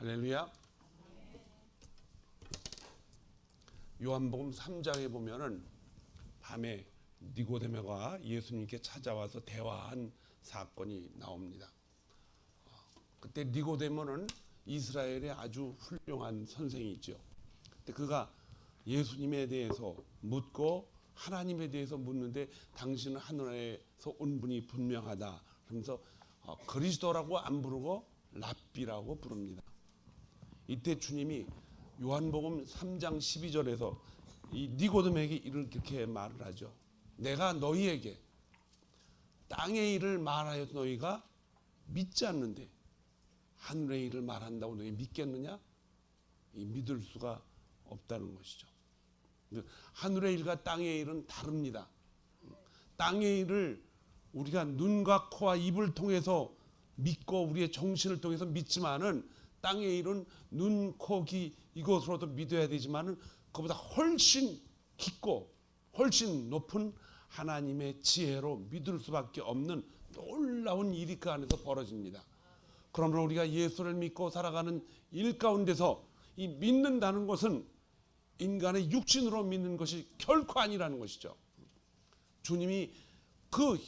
할렐루야. 요한복음 3장에 보면은 밤에 니고데모가 예수님께 찾아와서 대화한 사건이 나옵니다. 그때 니고데모는 이스라엘의 아주 훌륭한 선생이죠. 근데 그가 예수님에 대해서 묻고 하나님에 대해서 묻는데 당신은 하늘에서 온 분이 분명하다. 그러면서 그리스도라고 안 부르고 랍비라고 부릅니다. 이때 주님이 요한복음 3장 12절에서 이 니고데모에게 이렇게 말을 하죠. 내가 너희에게 땅의 일을 말하여도 너희가 믿지 않는데 하늘의 일을 말한다고 너희 믿겠느냐? 믿을 수가 없다는 것이죠. 하늘의 일과 땅의 일은 다릅니다. 땅의 일을 우리가 눈과 코와 입을 통해서 믿고 우리의 정신을 통해서 믿지만은 땅의 일은 눈, 코, 귀 이것으로도 믿어야 되지만은 그보다 훨씬 깊고 훨씬 높은 하나님의 지혜로 믿을 수밖에 없는 놀라운 일이 그 안에서 벌어집니다. 그러므로 우리가 예수를 믿고 살아가는 일 가운데서 이 믿는다는 것은 인간의 육신으로 믿는 것이 결코 아니라는 것이죠. 주님이 그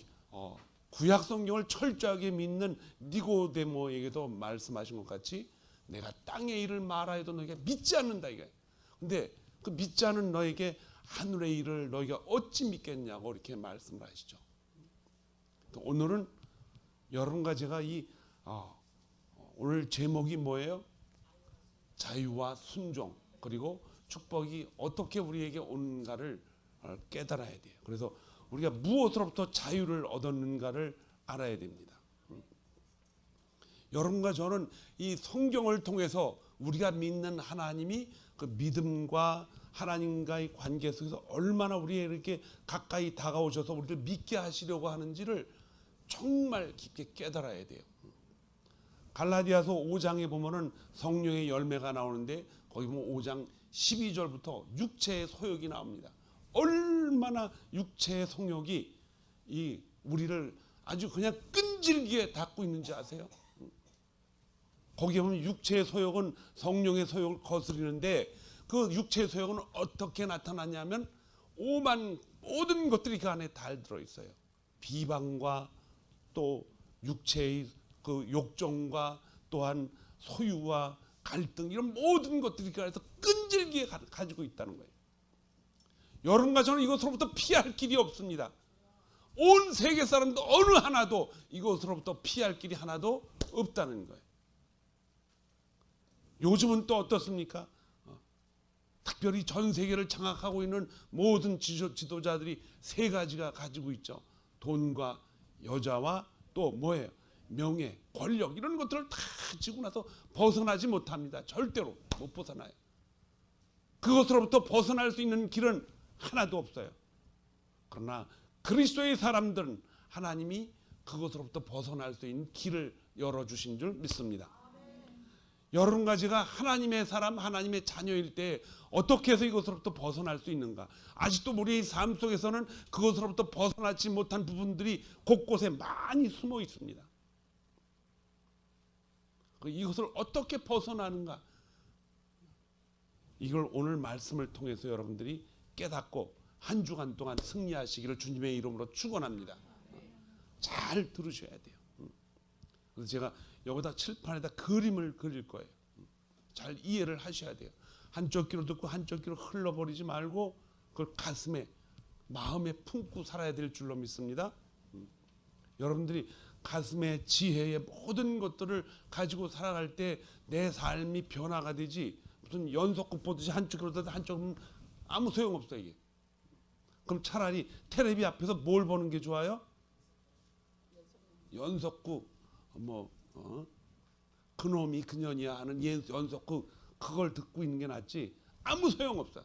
구약 성경을 철저하게 믿는 니고데모에게도 말씀하신 것 같이 내가 땅의 일을 말하여도 너희가 믿지 않는다 이게. 근데 그 믿지 않은 너에게 하늘의 일을 너희가 어찌 믿겠냐고 이렇게 말씀을 하시죠. 오늘은 여러분과 제가 오늘 제목이 뭐예요? 자유와 순종 그리고 축복이 어떻게 우리에게 오는가를 깨달아야 돼요. 그래서 우리가 무엇으로부터 자유를 얻었는가를 알아야 됩니다. 여러분과 저는 이 성경을 통해서 우리가 믿는 하나님이 그 믿음과 하나님과의 관계 속에서 얼마나 우리에게 이렇게 가까이 다가오셔서 우리를 믿게 하시려고 하는지를 정말 깊게 깨달아야 돼요. 갈라디아서 5장에 보면은 성령의 열매가 나오는데 거기 보면 5장 12절부터 육체의 소욕이 나옵니다. 얼마나 육체의 성욕이 이 우리를 아주 그냥 끈질기게 닫고 있는지 아세요? 거기에 보면 육체의 소욕은 성령의 소욕을 거스리는데 그 육체의 소욕은 어떻게 나타나냐면 오만 모든 것들이 그 안에 다 들어있어요. 비방과 또 육체의 그 욕정과 또한 소유와 갈등 이런 모든 것들이 그 안에서 끈질기게 가지고 있다는 거예요. 여러분과 저는 이것으로부터 피할 길이 없습니다. 온 세계 사람도 어느 하나도 이것으로부터 피할 길이 하나도 없다는 거예요. 요즘은 또 어떻습니까? 특별히 전 세계를 장악하고 있는 모든 지도자들이 세 가지가 가지고 있죠. 돈과 여자와 또 뭐예요? 명예, 권력 이런 것들을 다 지고 나서 벗어나지 못합니다. 절대로 못 벗어나요. 그것으로부터 벗어날 수 있는 길은 하나도 없어요. 그러나 그리스도의 사람들은 하나님이 그것으로부터 벗어날 수 있는 길을 열어주신 줄 믿습니다. 여러분과 제가 하나님의 사람, 하나님의 자녀일 때 어떻게 해서 이것으로부터 벗어날 수 있는가? 아직도 우리의 삶 속에서는 그것으로부터 벗어나지 못한 부분들이 곳곳에 많이 숨어 있습니다. 이것을 어떻게 벗어나는가? 이걸 오늘 말씀을 통해서 여러분들이 깨닫고 한 주간 동안 승리하시기를 주님의 이름으로 축원합니다. 잘 들으셔야 돼요. 그래서 제가 여기다 칠판에다 그림을 그릴 거예요. 잘 이해를 하셔야 돼요. 한쪽 귀로 듣고 한쪽 귀로 흘러버리지 말고 그걸 가슴에 마음에 품고 살아야 될 줄로 믿습니다. 여러분들이 가슴의 지혜의 모든 것들을 가지고 살아갈 때 내 삶이 변화가 되지 무슨 연속극 보듯이 한쪽 귀로 듣고 한쪽은 아무 소용없어요. 이게. 그럼 차라리 텔레비 앞에서 뭘 보는 게 좋아요? 연속극 그놈이 그년이야 하는 연속극 그걸 듣고 있는 게 낫지 아무 소용없어요.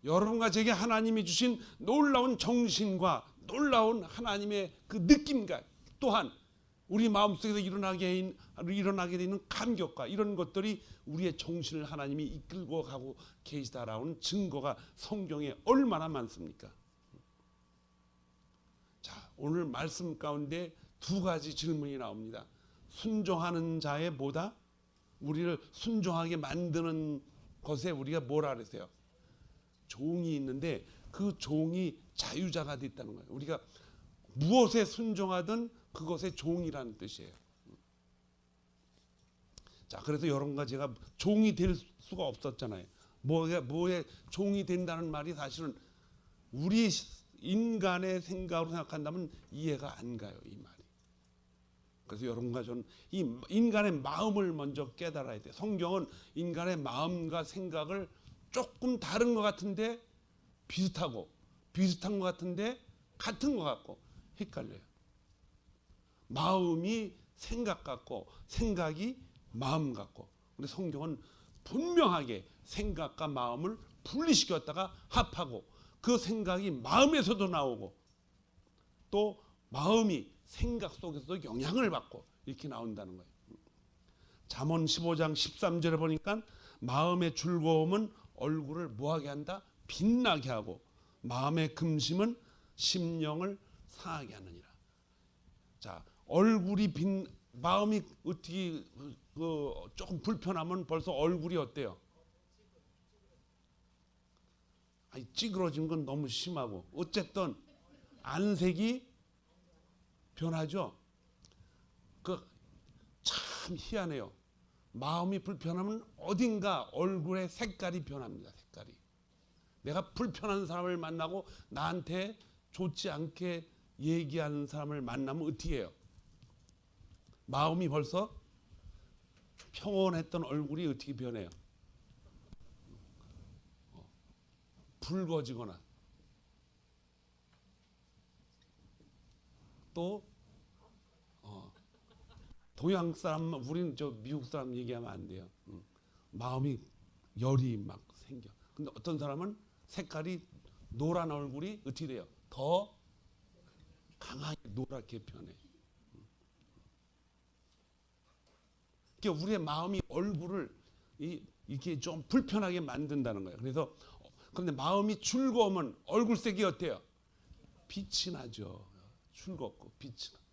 여러분과 제게 하나님이 주신 놀라운 정신과 놀라운 하나님의 그 느낌과 또한 우리 마음속에서 일어나게 되는 감격과 이런 것들이 우리의 정신을 하나님이 이끌고 가고 계시다라는 증거가 성경에 얼마나 많습니까? 자, 오늘 말씀 가운데 두 가지 질문이 나옵니다. 순종하는 자의 뭐다? 우리를 순종하게 만드는 것에 우리가 뭐라 그랬어요? 종이 있는데 그 종이 자유자가 됐다는 거예요. 우리가 무엇에 순종하든 그것의 종이라는 뜻이에요. 자, 그래서 여러분과 제가 종이 될 수가 없었잖아요. 뭐에 종이 된다는 말이 사실은 우리 인간의 생각으로 생각한다면 이해가 안 가요, 이 말이. 그래서 여러분과 저는 이 인간의 마음을 먼저 깨달아야 돼요. 성경은 인간의 마음과 생각을 조금 다른 것 같은데 비슷한 것 같은데 같은 것 같고 헷갈려요. 마음이 생각 같고 생각이 마음 같고. 근데 성경은 분명하게 생각과 마음을 분리시켰다가 합하고 그 생각이 마음에서도 나오고 또 마음이 생각 속에서도 영향을 받고 이렇게 나온다는 거예요. 잠언 15장 13절에 보니까 마음의 즐거움은 얼굴을 뭐하게 한다? 빛나게 하고 마음의 금심은 심령을 상하게 하느니라. 자, 마음이 어떻게 조금 불편하면 벌써 얼굴이 어때요? 아니, 찌그러진 건 너무 심하고 어쨌든 안색이 변하죠. 참 희한해요. 마음이 불편하면 어딘가 얼굴의 색깔이 변합니다. 색깔이. 내가 불편한 사람을 만나고 나한테 좋지 않게 얘기하는 사람을 만나면 어떻게 해요? 마음이 벌써 평온했던 얼굴이 어떻게 변해요? 붉어지거나 또 동양 사람, 우리는 저 미국 사람 얘기하면 안 돼요. 마음이 열이 막 생겨. 근데 어떤 사람은 색깔이 노란 얼굴이 어떻게 돼요? 더 강하게 노랗게 변해. 그러니까 우리의 마음이 얼굴을 이렇게 좀 불편하게 만든다는 거예요. 그래서 그런데 마음이 즐거우면 얼굴색이 어때요? 빛이 나죠. 즐겁고 빛이 나.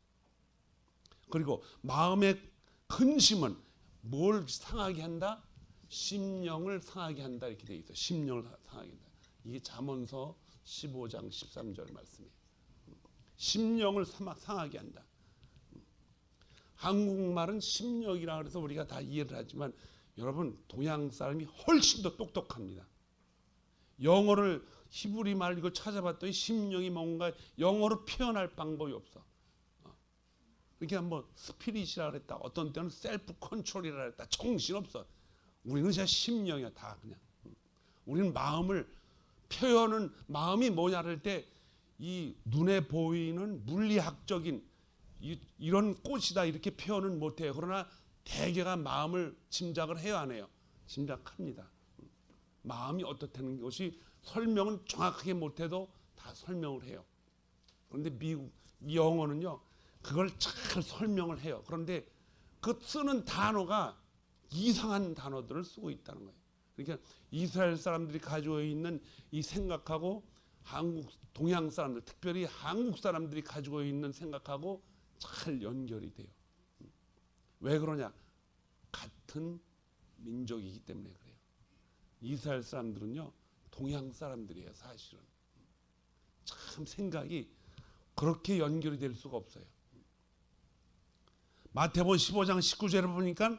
그리고 마음의 근심은 뭘 상하게 한다? 심령을 상하게 한다 이렇게 돼 있어요. 심령을 상하게 한다. 이게 잠언서 15장 13절 말씀이에요. 심령을 상하게 한다. 한국말은 심령이라 그래서 우리가 다 이해를 하지만 여러분 동양 사람이 훨씬 더 똑똑합니다. 영어를 히브리 말 이걸 찾아봤더니 심령이 뭔가 영어로 표현할 방법이 없어. 그러니까 뭐 스피릿이라 그랬다. 어떤 때는 셀프 컨트롤이라 그랬다. 정신없어. 우리는 진짜 심령이야 다 그냥. 우리는 표현은 마음이 뭐냐를 할 때 이 눈에 보이는 물리학적인 이런 꽃이다 이렇게 표현은 못해요. 그러나 대개가 마음을 짐작을 해요 안 해요? 짐작합니다. 마음이 어떻다는 것이 설명은 정확하게 못해도 다 설명을 해요. 그런데 영어는요 그걸 잘 설명을 해요. 그런데 그 쓰는 단어가 이상한 단어들을 쓰고 있다는 거예요. 그러니까 이스라엘 사람들이 가지고 있는 이 생각하고 동양 사람들, 특별히 한국 사람들이 가지고 있는 생각하고 잘 연결이 돼요. 왜 그러냐? 같은 민족이기 때문에 그래요. 이스라엘 사람들은요 동양 사람들이에요. 사실은 참 생각이 그렇게 연결이 될 수가 없어요. 마태복음 15장 19절에 보니까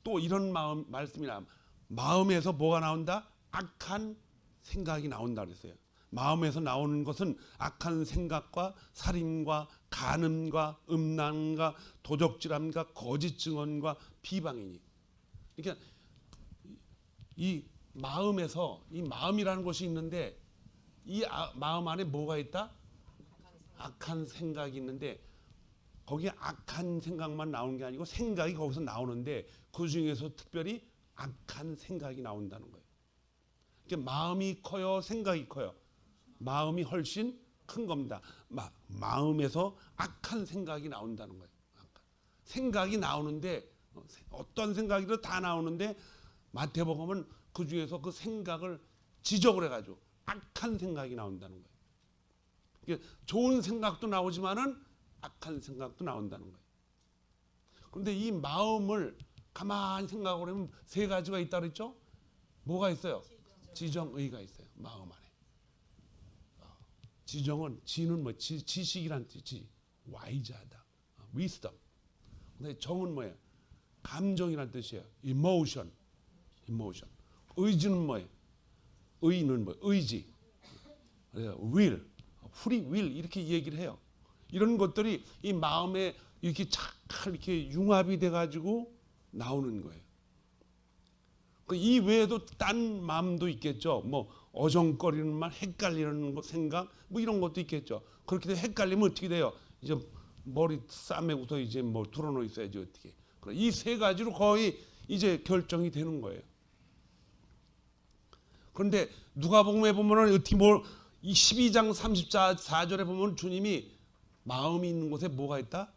또 이런 말씀이 나옵니다. 마음에서 뭐가 나온다? 악한 생각이 나온다 그랬어요. 마음에서 나오는 것은 악한 생각과 살인과 간음과 음란과 도적질함과 거짓 증언과 비방이니. 그러니까 이 마음에서 이 마음이라는 것이 있는데 이 마음 안에 뭐가 있다? 악한 생각이 있는데 거기에 악한 생각만 나오는 게 아니고 생각이 거기서 나오는데 그 중에서 특별히 악한 생각이 나온다는 거예요. 그러니까 마음이 커요, 생각이 커요. 마음이 훨씬 큰 겁니다. 마음에서 악한 생각이 나온다는 거예요. 생각이 나오는데 어떤 생각이든 다 나오는데 마태복음은 그 중에서 그 생각을 지적을 해가지고 악한 생각이 나온다는 거예요. 그러니까 좋은 생각도 나오지만은 악한 생각도 나온다는 거예요. 그런데 이 마음을 가만히 생각을 하면 세 가지가 있다 그랬죠? 뭐가 있어요? 지정의가 있어요. 마음 안에. 지정은 지는 뭐 지식이란 뜻이 와이즈하다. wisdom. 근데 정은 뭐예요? 감정이란 뜻이에요. emotion. 의지는 뭐예요? 의는 뭐예요? 의지. will. free will 이렇게 얘기를 해요. 이런 것들이 이 마음에 이렇게 잘 이렇게 융합이 돼 가지고 나오는 거예요. 이 외에도 딴 마음도 있겠죠. 뭐 어정거리는 말, 헷갈리는 거, 생각, 뭐 이런 것도 있겠죠. 그렇게 헷갈리면 어떻게 돼요? 이제 머리 싸매고서 이제 뭐 들어놓 있어야지 어떻게. 이 세 가지로 거의 이제 결정이 되는 거예요. 그런데 누가복음에 보면은 어떻게 이 12장 34절에 보면 주님이 마음이 있는 곳에 뭐가 있다?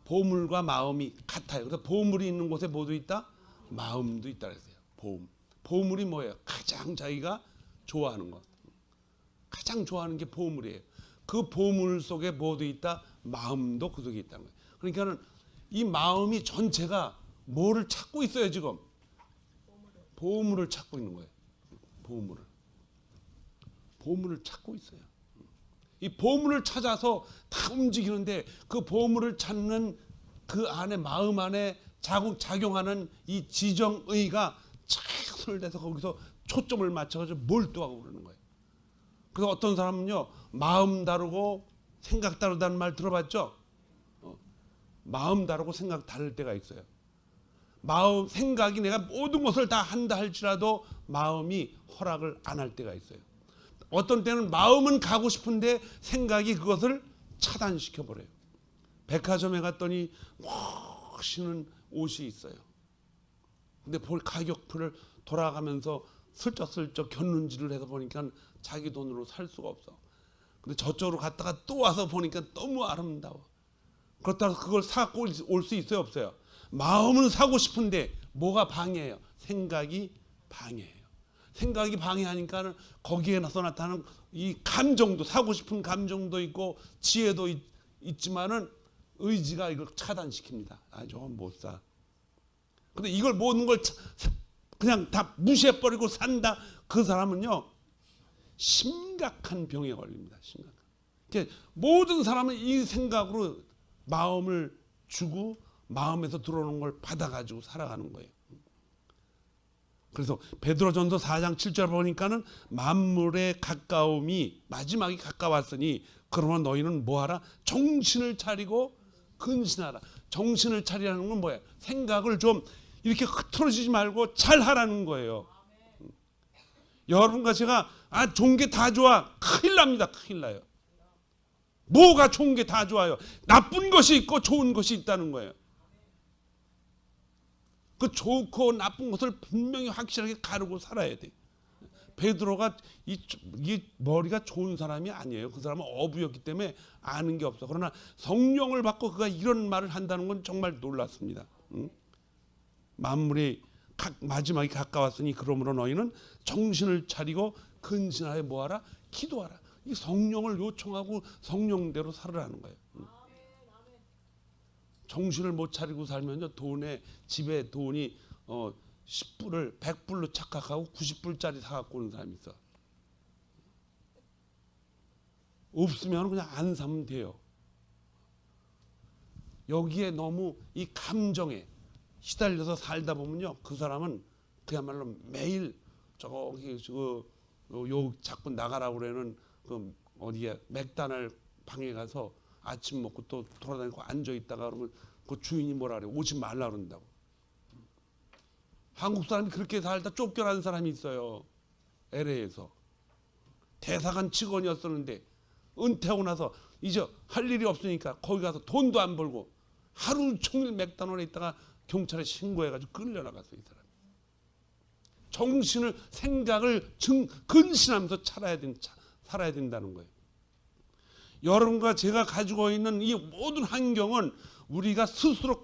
보물과 마음이 같아요. 그래서 보물이 있는 곳에 뭐도 있다? 마음도 있다 그랬어요. 보물이 뭐예요? 가장 자기가 좋아하는 것. 가장 좋아하는 게 보물이에요. 그 보물 속에 뭐도 있다? 마음도 그 속에 있다는 거예요. 그러니까는 이 마음이 전체가 뭐를 찾고 있어요, 지금? 보물을 찾고 있는 거예요. 보물을 찾고 있어요. 이 보물을 찾아서 다 움직이는데 그 보물을 찾는 그 안에 마음 안에 작용하는 이 지정의가 손을 대서 거기서 초점을 맞춰가지고 몰두하고 그러는 거예요. 그래서 어떤 사람은요 마음 다르고 생각 다르다는 말 들어봤죠? 마음 다르고 생각 다를 때가 있어요. 생각이 내가 모든 것을 다 한다 할지라도 마음이 허락을 안 할 때가 있어요. 어떤 때는 마음은 가고 싶은데 생각이 그것을 차단시켜 버려요. 백화점에 갔더니 멋있는 옷이 있어요. 근데 가격표를 돌아가면서 슬쩍슬쩍 곁눈질을 해서 보니까 자기 돈으로 살 수가 없어. 근데 저쪽으로 갔다가 또 와서 보니까 너무 아름다워. 그렇다고 그걸 사고 올 수 있어요, 없어요? 마음은 사고 싶은데 뭐가 방해해요? 생각이 방해해요. 생각이 방해하니까 거기에 나타나는 이 감정도, 사고 싶은 감정도 있고 지혜도 있지만은 의지가 이걸 차단시킵니다. 저건 못 사. 근데 이걸 모든 걸 그냥 다 무시해버리고 산다. 그 사람은요 심각한 병에 걸립니다. 심각한. 그러니까 모든 사람은 이 생각으로 마음을 주고 마음에서 들어오는 걸 받아가지고 살아가는 거예요. 그래서 베드로전서 4장 7절 보니까는 만물의 가까움이 마지막이 가까웠으니 그러면 너희는 뭐하라? 정신을 차리고 근신하라. 정신을 차리라는 건 뭐예요? 생각을 좀 이렇게 흐트러지지 말고 잘 하라는 거예요. 여러분과 제가 좋은 게 다 좋아. 큰일 납니다. 큰일 나요. 뭐가 좋은 게 다 좋아요? 나쁜 것이 있고 좋은 것이 있다는 거예요. 그 좋고 나쁜 것을 분명히 확실하게 가르고 살아야 돼. 베드로가 이 머리가 좋은 사람이 아니에요. 그 사람은 어부였기 때문에 아는 게 없어. 그러나 성령을 받고 그가 이런 말을 한다는 건 정말 놀랐습니다. 만물이 마지막이 가까웠으니 그러므로 너희는 정신을 차리고 근신하여 뭐하라? 기도하라. 이 성령을 요청하고 성령대로 살으라는 거예요. 정신을 못 차리고 살면요 집에 돈이 10불을 100불로 착각하고 90불짜리 사갖고 오는 사람이 있어. 없으면 그냥 안 사면 돼요. 여기에 너무 이 감정에 시달려서 살다 보면요 그 사람은 그야말로 매일 저기 자꾸 나가라고 그러는 그 어디에 맥다날 방에 가서 아침 먹고 또 돌아다니고 앉아 있다가 그러면 그 주인이 뭐라 그래? 오지 말라 그런다고. 한국 사람이 그렇게 살다 쫓겨난 사람이 있어요. LA에서. 대사관 직원이었었는데 은퇴하고 나서 이제 할 일이 없으니까 거기 가서 돈도 안 벌고 하루 종일 맥다날에 있다가 경찰에 신고해가지고 끌려나갔어요. 이 사람이. 정신을 생각을 근신하면서 살아야 된다는 거예요. 여러분과 제가 가지고 있는 이 모든 환경은 우리가 스스로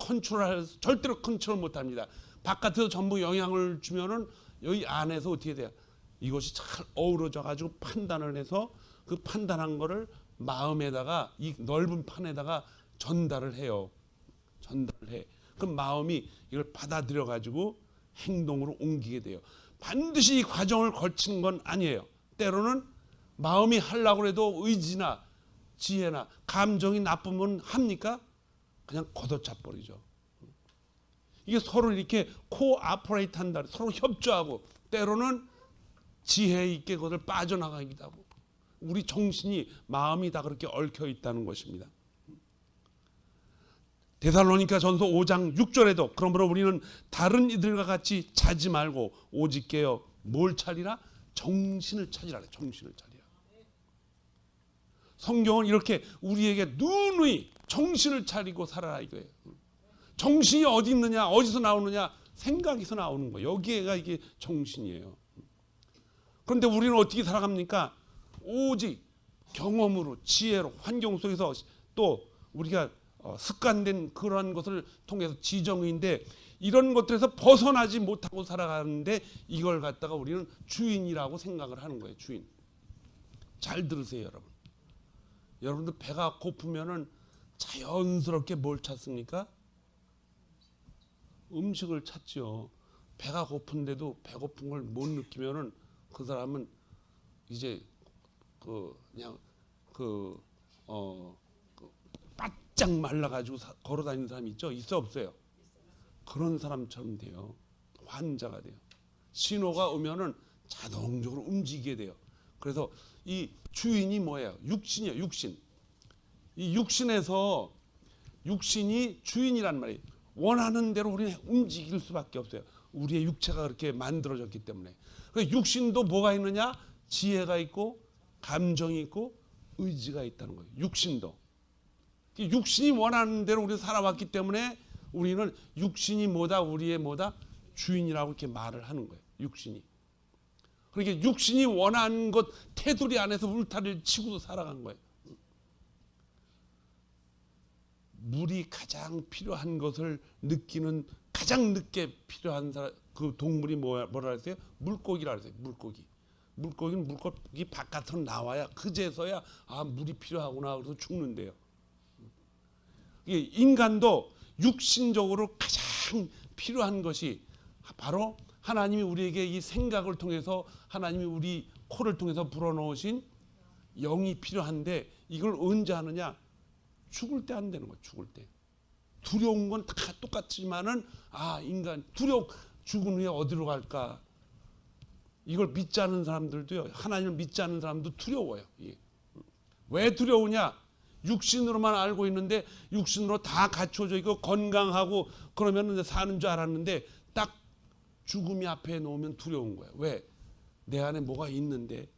절대로 컨트롤 못합니다. 바깥에서 전부 영향을 주면은 여기 안에서 어떻게 돼요? 이것이 잘 어우러져 가지고 판단을 해서 그 판단한 거를 마음에다가 이 넓은 판에다가 전달을 해요. 전달을 해. 그 마음이 이걸 받아들여 가지고 행동으로 옮기게 돼요. 반드시 이 과정을 거치는 건 아니에요. 때로는 마음이 하려고 해도 의지나 지혜나 감정이 나쁘면 합니까? 그냥 걷어차 버리죠. 이게 서로 이렇게 코아퍼레이트 한다. 서로 협조하고 때로는 지혜 있게 그것을 빠져나가기도 하고 우리 정신이 마음이 다 그렇게 얽혀 있다는 것입니다. 데살로니가 전서 5장 6절에도 그러므로 우리는 다른 이들과 같이 자지 말고 오직 깨어 뭘 차리라? 정신을 차리라. 정신을 차리라. 성경은 이렇게 우리에게 누누이 정신을 차리고 살아라 이거예요. 정신이 어디 있느냐, 어디서 나오느냐, 생각에서 나오는 거예요. 여기가 이게 정신이에요. 그런데 우리는 어떻게 살아갑니까? 오직 경험으로, 지혜로, 환경 속에서 또 우리가 습관된 그러한 것을 통해서 지정의인데 이런 것들에서 벗어나지 못하고 살아가는데 이걸 갖다가 우리는 주인이라고 생각을 하는 거예요. 주인. 잘 들으세요, 여러분. 여러분들 배가 고프면은 자연스럽게 뭘 찾습니까? 음식을 찾죠. 배가 고픈데도 배고픈 걸 못 느끼면은 그 사람은 이제 그냥 바짝 말라가지고 걸어다니는 사람이 있죠. 있어 없어요? 그런 사람처럼 돼요. 환자가 돼요. 신호가 오면은 자동적으로 움직이게 돼요. 그래서 이 주인이 뭐예요? 육신이에요. 육신. 이 육신에서 육신이 주인이란 말이에요. 원하는 대로 우리는 움직일 수밖에 없어요. 우리의 육체가 그렇게 만들어졌기 때문에. 그래서 육신도 뭐가 있느냐? 지혜가 있고 감정이 있고 의지가 있다는 거예요. 육신도. 육신이 원하는 대로 우리가 살아왔기 때문에 우리는 육신이 뭐다? 우리의 뭐다? 주인이라고 이렇게 말을 하는 거예요. 육신이. 그러니까 육신이 원하는 것 테두리 안에서 울타리를 치고도 살아간 거예요. 물이 가장 필요한 것을 느끼는 가장 늦게 필요한 사람, 그 동물이 뭐라 했어요? 물고기라 했어요. 물고기. 물고기는 물고기 바깥으로 나와야 그제서야 물이 필요하구나 그래서 죽는데요. 인간도 육신적으로 가장 필요한 것이 바로 하나님이 우리에게 이 생각을 통해서 하나님이 우리 코를 통해서 불어넣으신 영이 필요한데 이걸 언제 하느냐? 죽을 때 안 되는 거예요. 죽을 때. 두려운 건 다 똑같지만은 인간 죽은 후에 어디로 갈까? 이걸 믿지 않는 사람들도요. 하나님을 믿지 않는 사람도 두려워요. 왜 두려우냐? 육신으로만 알고 있는데 육신으로 다 갖춰져 있고 건강하고 그러면 사는 줄 알았는데 딱 죽음이 앞에 놓으면 두려운 거예요. 왜? 내 안에 뭐가 있는데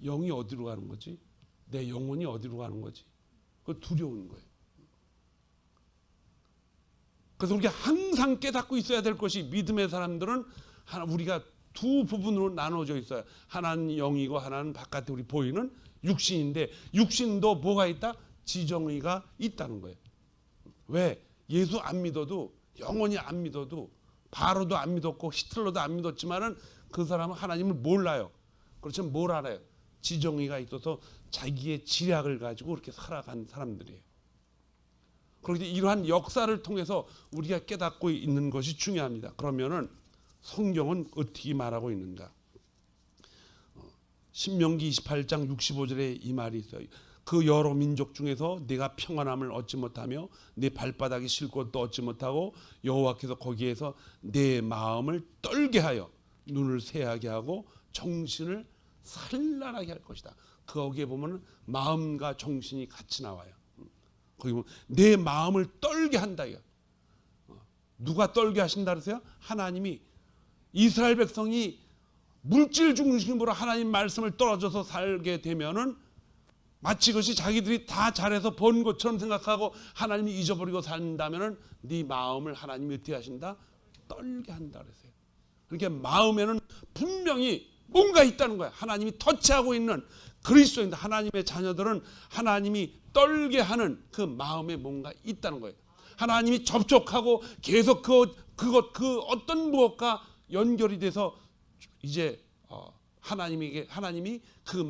영이 어디로 가는 거지? 내 영혼이 어디로 가는 거지? 그 두려운 거예요. 그래서 우리가 항상 깨닫고 있어야 될 것이 믿음의 사람들은 우리가 두 부분으로 나눠져 있어요. 하나는 영이고 하나는 바깥에 우리 보이는 육신인데 육신도 뭐가 있다? 지정의가 있다는 거예요. 왜? 예수 안 믿어도 영원히 안 믿어도 바로도 안 믿었고 히틀러도 안 믿었지만은 그 사람은 하나님을 몰라요. 그렇지만 뭘 알아요? 지정의가 있어서 자기의 지략을 가지고 그렇게 살아간 사람들이에요. 그런데 이러한 역사를 통해서 우리가 깨닫고 있는 것이 중요합니다. 그러면은 성경은 어떻게 말하고 있는가? 신명기 28장 65절에 이 말이 있어요. 그 여러 민족 중에서 내가 평안함을 얻지 못하며 내 발바닥이 쉴 곳도 얻지 못하고 여호와께서 거기에서 내 마음을 떨게 하여 눈을 새하게 하고 정신을 산란하게 할 것이다. 거기에 보면 마음과 정신이 같이 나와요. 거기 보면 내 마음을 떨게 한다. 누가 떨게 하신다 그러세요? 하나님이. 이스라엘 백성이 물질 중심으로 하나님 말씀을 떨어져서 살게 되면은 마치 그것이 자기들이 다 잘해서 번 것처럼 생각하고 하나님이 잊어버리고 산다면은 네 마음을 하나님이 어떻게 하신다? 떨게 한다 그랬어요. 그러니까 마음에는 분명히 뭔가 있다는 거야. 하나님이 터치하고 있는 그리스도인들, 하나님의 자녀들은 하나님이 떨게 하는 그 마음에 뭔가 있다는 거예요. 하나님이 접촉하고 계속 그 어떤 무엇과 연결이 돼서 이제 하나님이 그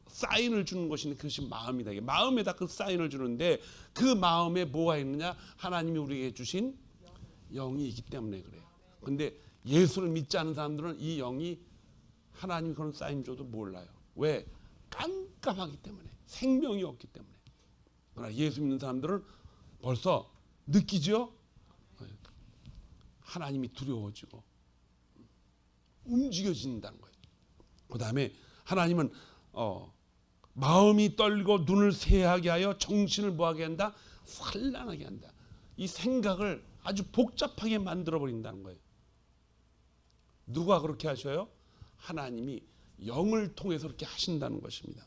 사인을 주는 것이 그것이 마음이다. 마음에다 그 사인을 주는데 그 마음에 뭐가 있느냐? 하나님이 우리에게 주신 영이 있기 때문에 그래요. 근데 예수를 믿지 않은 사람들은 이 영이 하나님이 그런 사인 줘도 몰라요. 왜? 깜깜하기 때문에, 생명이 없기 때문에. 그러나 예수 믿는 사람들은 벌써 느끼죠? 하나님이 두려워지고 움직여진다는 거예요. 그 다음에 하나님은 마음이 떨리고 눈을 새하게 하여 정신을 뭐하게 한다? 산란하게 한다. 이 생각을 아주 복잡하게 만들어 버린다는 거예요. 누가 그렇게 하셔요? 하나님이 영을 통해서 그렇게 하신다는 것입니다.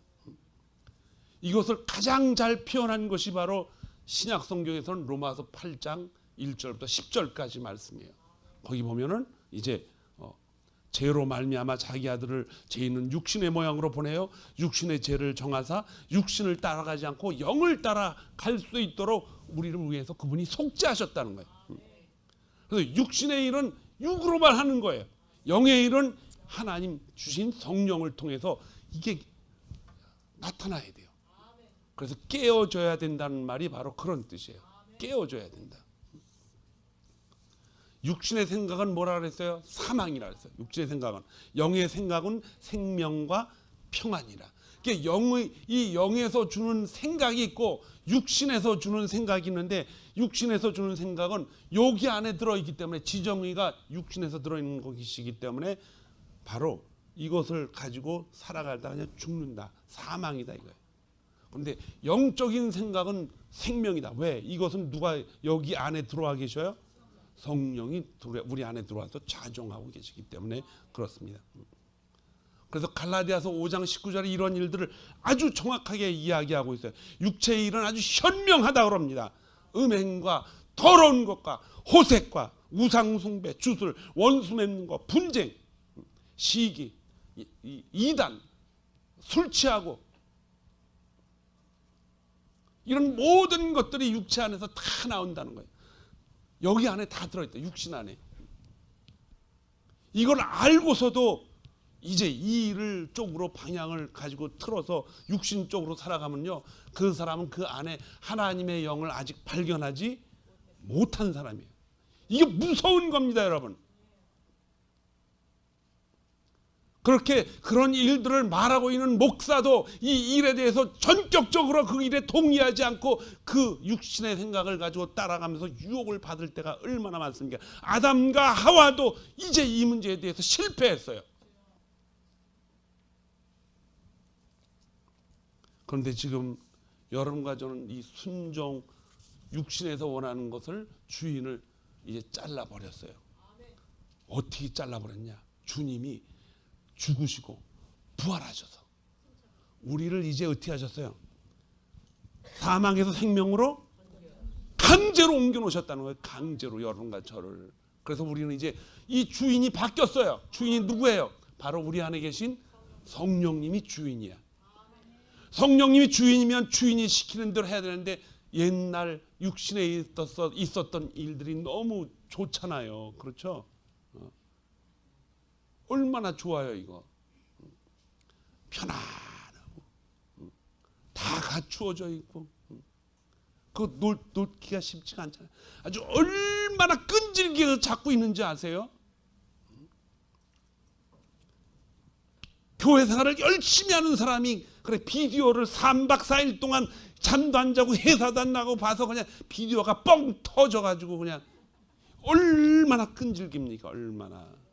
이것을 가장 잘 표현한 것이 바로 신약 성경에서는 로마서 8장 1절부터 10절까지 말씀이에요. 거기 보면은 이제 죄로 말미암아 자기 아들을 죄 있는 육신의 모양으로 보내요. 육신의 죄를 정하사 육신을 따라가지 않고 영을 따라갈 수 있도록 우리를 위해서 그분이 속죄하셨다는 거예요. 그래서 육신의 일은 육으로만 하는 거예요. 영의 일은 하나님 주신 성령을 통해서 이게 나타나야 돼요. 그래서 깨어져야 된다는 말이 바로 그런 뜻이에요. 깨어져야 된다. 육신의 생각은 뭐라 그랬어요? 사망이라 그랬어요. 육신의 생각은. 영의 생각은 생명과 평안이라. 그러니까 이 영에서 주는 생각이 있고 육신에서 주는 생각이 있는데 육신에서 주는 생각은 여기 안에 들어있기 때문에 지정의가 육신에서 들어있는 것이기 때문에 바로 이것을 가지고 살아가다 그냥 죽는다. 사망이다 이거예요. 그런데 영적인 생각은 생명이다. 왜? 이것은 누가 여기 안에 들어와 계셔요? 성령이 우리 안에 들어와서 자정하고 계시기 때문에 그렇습니다. 그래서 갈라디아서 5장 19절에 이런 일들을 아주 정확하게 이야기하고 있어요. 육체의 일은 아주 현명하다 그럽니다. 음행과 더러운 것과 호색과 우상숭배, 주술, 원수 맺는 것, 분쟁, 시기, 이단, 술 취하고 이런 모든 것들이 육체 안에서 다 나온다는 거예요. 여기 안에 다 들어있다. 육신 안에. 이걸 알고서도 이제 이 일을 쪽으로 방향을 가지고 틀어서 육신 쪽으로 살아가면요, 그 사람은 그 안에 하나님의 영을 아직 발견하지 못한 사람이에요. 이게 무서운 겁니다, 여러분. 그렇게 그런 일들을 말하고 있는 목사도 이 일에 대해서 전격적으로 그 일에 동의하지 않고 그 육신의 생각을 가지고 따라가면서 유혹을 받을 때가 얼마나 많습니까? 아담과 하와도 이제 이 문제에 대해서 실패했어요. 그런데 지금 여러분과 저는 이 순종, 육신에서 원하는 것을 주인을 이제 잘라버렸어요. 어떻게 잘라버렸냐? 주님이 죽으시고 부활하셔서 우리를 이제 어떻게 하셨어요? 사망에서 생명으로 강제로 옮겨 놓으셨다는 거예요. 강제로 여러분과 저를. 그래서 우리는 이제 이 주인이 바뀌었어요. 주인이 누구예요? 바로 우리 안에 계신 성령님이 주인이야. 성령님이 주인이면 주인이 시키는 대로 해야 되는데 옛날 육신에 있었던 일들이 너무 좋잖아요. 그렇죠? 얼마나 좋아요 이거. 편안하고 다 갖추어져 있고 그 놓기가 쉽지가 않잖아요. 아주 얼마나 끈질기게 잡고 있는지 아세요? 교회 생활을 열심히 하는 사람이 그래 비디오를 3박 4일 동안 잠도 안 자고 회사도 안 나고 봐서 그냥 비디오가 뻥 터져가지고 그냥 얼마나 끈질깁니까? 얼마나.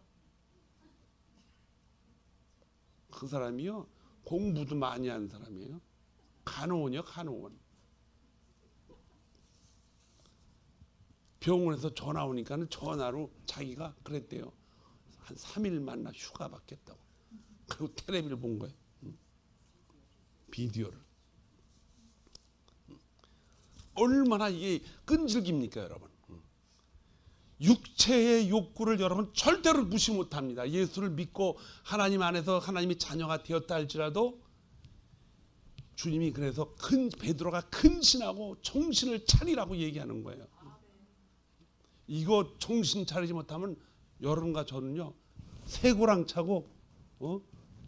그 사람이요 공부도 많이 한 사람이에요. 간호원이요, 간호원. 병원에서 전화 오니까 전화로 자기가 그랬대요. 한 3일만 나 휴가 받겠다고. 그리고 텔레비를 본 거예요. 비디오를. 얼마나 이게 끈질깁니까, 여러분? 육체의 욕구를 여러분 절대로 무시 못합니다. 예수를 믿고 하나님 안에서 하나님의 자녀가 되었다 할지라도 주님이 그래서 베드로가 근신하고 정신을 차리라고 얘기하는 거예요. 이거 정신 차리지 못하면 여러분과 저는요 쇠고랑 차고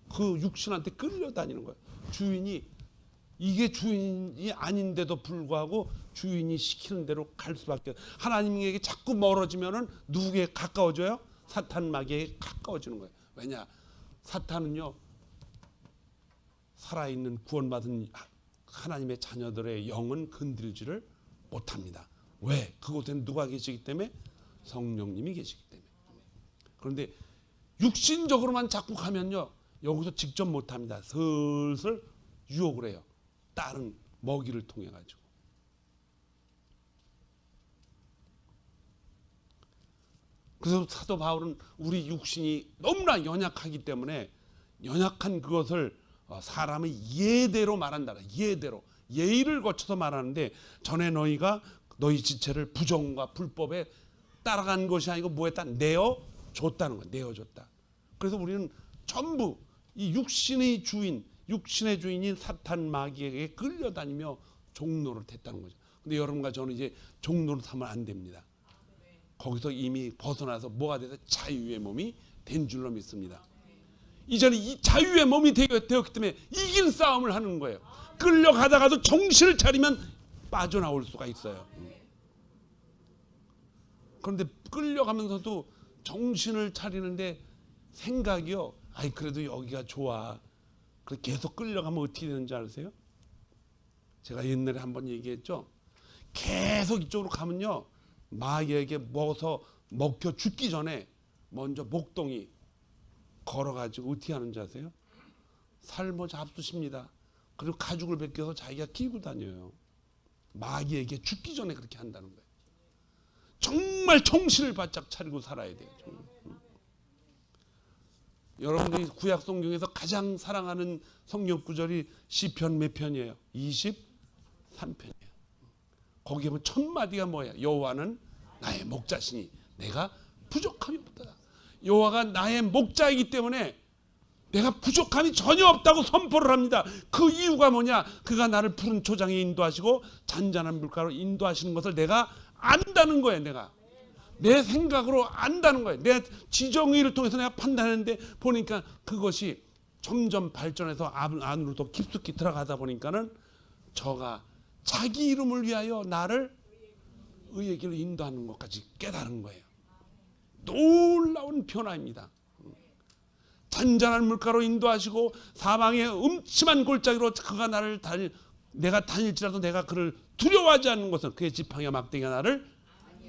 그 육신한테 끌려다니는 거예요. 주인이 이게 주인이 아닌데도 불구하고 주인이 시키는 대로 갈 수밖에. 하나님에게 자꾸 멀어지면은 누구에게 가까워져요? 사탄 마귀에게 가까워지는 거예요. 왜냐? 사탄은요, 살아있는 구원받은 하나님의 자녀들의 영은 건들지를 못합니다. 왜? 그곳에는 누가 계시기 때문에? 성령님이 계시기 때문에. 그런데 육신적으로만 자꾸 가면요, 여기서 직접 못합니다. 슬슬 유혹을 해요. 다른 먹이를 통해 가지고. 그래서 사도 바울은 우리 육신이 너무나 연약하기 때문에 연약한 그것을 사람의 예대로 말한다. 예대로. 예의를 거쳐서 말하는데, 전에 너희가 너희 지체를 부정과 불법에 따라간 것이 아니고 뭐했다? 내어줬다는 거야. 내어줬다. 그래서 우리는 전부 이 육신의 주인인 사탄 마귀에게 끌려다니며 종노릇 했다는 거죠. 근데 여러분과 저는 이제 종노릇 하면 안 됩니다. 거기서 이미 벗어나서 뭐가 돼서 자유의 몸이 된 줄로 믿습니다. 이제는 이 자유의 몸이 되었기 때문에 이긴 싸움을 하는 거예요. 끌려가다가도 정신을 차리면 빠져나올 수가 있어요. 그런데 끌려가면서도 정신을 차리는데 생각이요, 아이 그래도 여기가 좋아. 그래 계속 끌려가면 어떻게 되는지 아세요? 제가 옛날에 한번 얘기했죠. 계속 이쪽으로 가면요, 마귀에게 먹혀 죽기 전에 먼저 목동이 걸어가지고 어떻게 하는지 아세요? 삶을 잡수십니다. 그리고 가죽을 벗겨서 자기가 끼고 다녀요. 마귀에게 죽기 전에 그렇게 한다는 거예요. 정말 정신을 바짝 차리고 살아야 돼요. 여러분들이 구약 성경에서 가장 사랑하는 성경 구절이 시편 몇 편이에요? 23편이에요. 거기에 보면 첫 마디가 뭐예요? 여호와는 나의 목자시니 내가 부족함이 없다. 여호와가 나의 목자이기 때문에 내가 부족함이 전혀 없다고 선포를 합니다. 그 이유가 뭐냐? 그가 나를 푸른 초장에 인도하시고 잔잔한 물가로 인도하시는 것을 내가 안다는 거예요. 내가 내 생각으로 안다는 거예요. 내 지정의를 통해서 내가 판단하는데 보니까 그것이 점점 발전해서 안으로 더 깊숙이 들어가다 보니까는 저가 자기 이름을 위하여 나를 의의 길로 인도하는 것까지 깨달은 거예요. 놀라운 변화입니다. 잔잔한 물가로 인도하시고 사망의 음침한 골짜기로 그가 나를 내가 다닐지라도 내가 그를 두려워하지 않는 것은 그의 지팡이와 막대기가 나를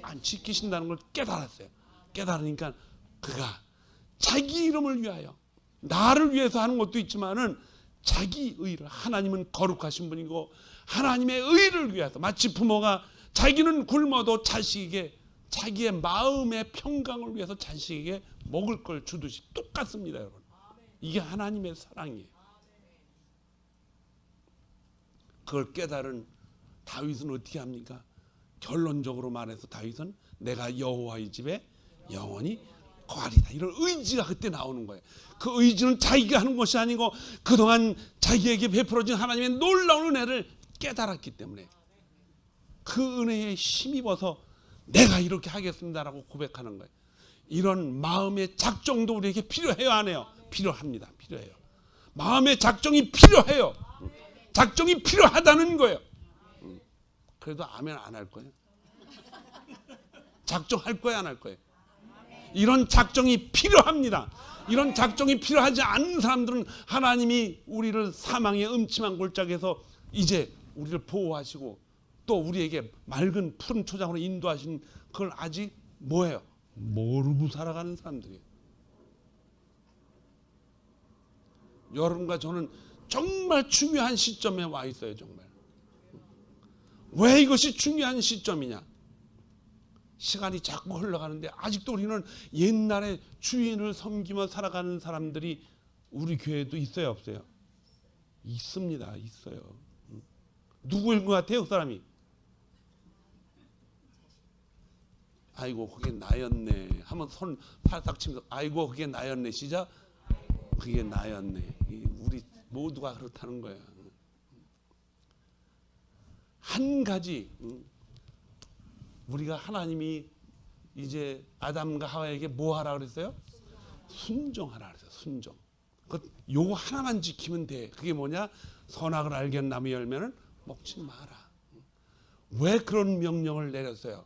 안 지키신다는 걸 깨달았어요. 깨달으니까 그가 자기 이름을 위하여 나를 위해서 하는 것도 있지만은 자기 의를, 하나님은 거룩하신 분이고 하나님의 의를 위해서, 마치 부모가 자기는 굶어도 자식에게 자기의 마음의 평강을 위해서 자식에게 먹을 걸 주듯이 똑같습니다. 여러분, 이게 하나님의 사랑이에요. 그걸 깨달은 다윗은 어떻게 합니까? 결론적으로 말해서 다윗은 내가 여호와의 집에 영원히 거하리다, 이런 의지가 그때 나오는 거예요. 그 의지는 자기가 하는 것이 아니고 그동안 자기에게 베풀어진 하나님의 놀라운 은혜를 깨달았기 때문에 그 은혜에 힘입어서 내가 이렇게 하겠습니다라고 고백하는 거예요. 이런 마음의 작정도 우리에게 필요해요, 안 해요? 필요합니다. 필요해요. 마음의 작정이 필요해요. 작정이 필요하다는 거예요. 그래도 아멘 안 할 거예요? 작정할 거예요, 안 할 거예요? 이런 작정이 필요합니다. 이런 작정이 필요하지 않은 사람들은 하나님이 우리를 사망의 음침한 골짜기에서 이제 우리를 보호하시고 또 우리에게 맑은 푸른 초장으로 인도하신 그걸 아직 뭐예요? 모르고 살아가는 사람들이에요. 여러분과 저는 정말 중요한 시점에 와 있어요. 정말. 왜 이것이 중요한 시점이냐? 시간이 자꾸 흘러가는데 아직도 우리는 옛날에 주인을 섬기며 살아가는 사람들이 우리 교회에도 있어요, 없어요? 있습니다. 있어요. 누구인 것 같아요, 그 사람이? 아이고 그게 나였네 하면 손 팔딱 치면서 아이고 그게 나였네. 시작. 그게 나였네. 우리 모두가 그렇다는 거야. 한 가지, 우리가 하나님이 이제 아담과 하와에게 뭐 하라 그랬어요? 순종하라 그랬어요. 순종. 요거 하나만 지키면 돼. 그게 뭐냐? 선악을 알게 나무 열매는 먹지 마라. 왜 그런 명령을 내렸어요?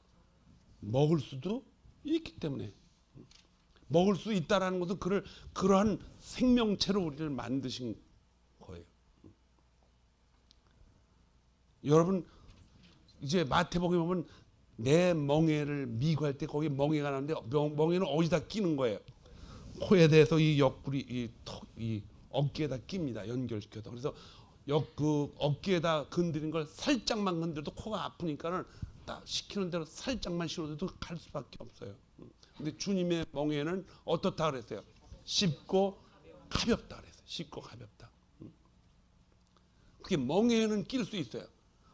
먹을 수도 있기 때문에. 먹을 수 있다라는 것은 그러한 생명체로 우리를 만드신 거예요. 여러분 이제 마태복음에 보면 내 멍에를 미구할 때 거기 멍에가 나는데 멍에는 어디다 끼는 거예요? 코에 대해서 이 옆구리 이 어깨에다 낍니다. 연결시켜서. 그래서 그 어깨에다 건드린 걸 살짝만 건드려도 코가 아프니까는 딱 시키는 대로 살짝만 실어도 갈 수밖에 없어요. 근데 주님의 멍에는 어떻다 그랬어요? 쉽고 가볍다 그랬어요. 쉽고 가볍다. 그게 멍에는 낄 수 있어요.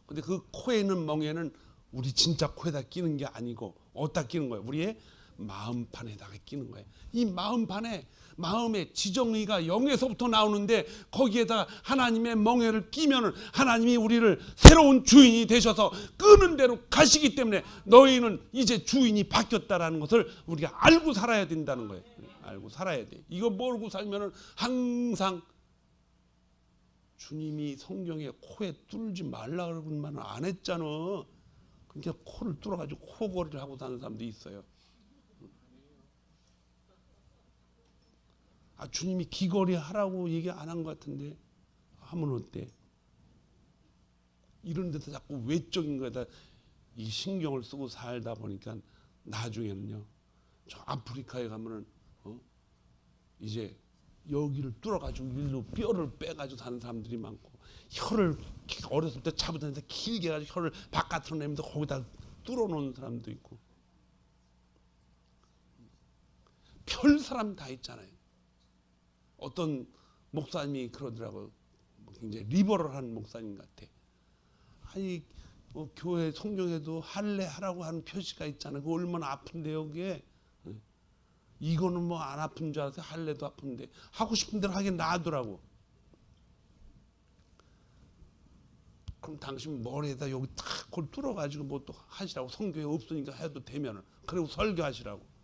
근데 그 코에 있는 멍에는 우리 진짜 코에다 끼는 게 아니고 어디다 끼는 거예요? 우리의 마음판에다가 끼는 거예요. 이 마음판에 마음의 지정의가 0에서부터 나오는데 거기에다 하나님의 멍에를 끼면은 하나님이 우리를 새로운 주인이 되셔서 끄는 대로 가시기 때문에 너희는 이제 주인이 바뀌었다라는 것을 우리가 알고 살아야 된다는 거예요. 알고 살아야 돼. 이거 모르고 살면은 항상 주님이 성경에 코에 뚫지 말라 그러고만 안 했잖아. 그러니까 코를 뚫어가지고 코골이를 하고 사는 사람도 있어요. 주님이 귀걸이 하라고 얘기 안 한 것 같은데 하면 어때? 이런 데서 자꾸 외적인 거에다 이 신경을 쓰고 살다 보니까 나중에는요. 저 아프리카에 가면은 이제 여기를 뚫어가지고 일로 뼈를 빼가지고 사는 사람들이 많고 혀를 어렸을 때 잡아다니면서 길게 해가지고 혀를 바깥으로 내면서 거기다 뚫어놓은 사람도 있고 별 사람 다 있잖아요. 어떤 목사님이 그러더라고요. 굉장히 리버럴한 목사님 같아. 아니 교회 성경에도 할례하라고 하는 표시가 있잖아요. 그거 얼마나 아픈데요 그게. 이거는 뭐 안 아픈 줄 알았어요. 할례도 아픈데 하고 싶은 대로 하긴 놔두라고. 그럼 당신 머리에다 여기 탁 그걸 뚫어가지고 뭐 또 하시라고. 성경에 없으니까 해도 되면은. 그리고 설교하시라고.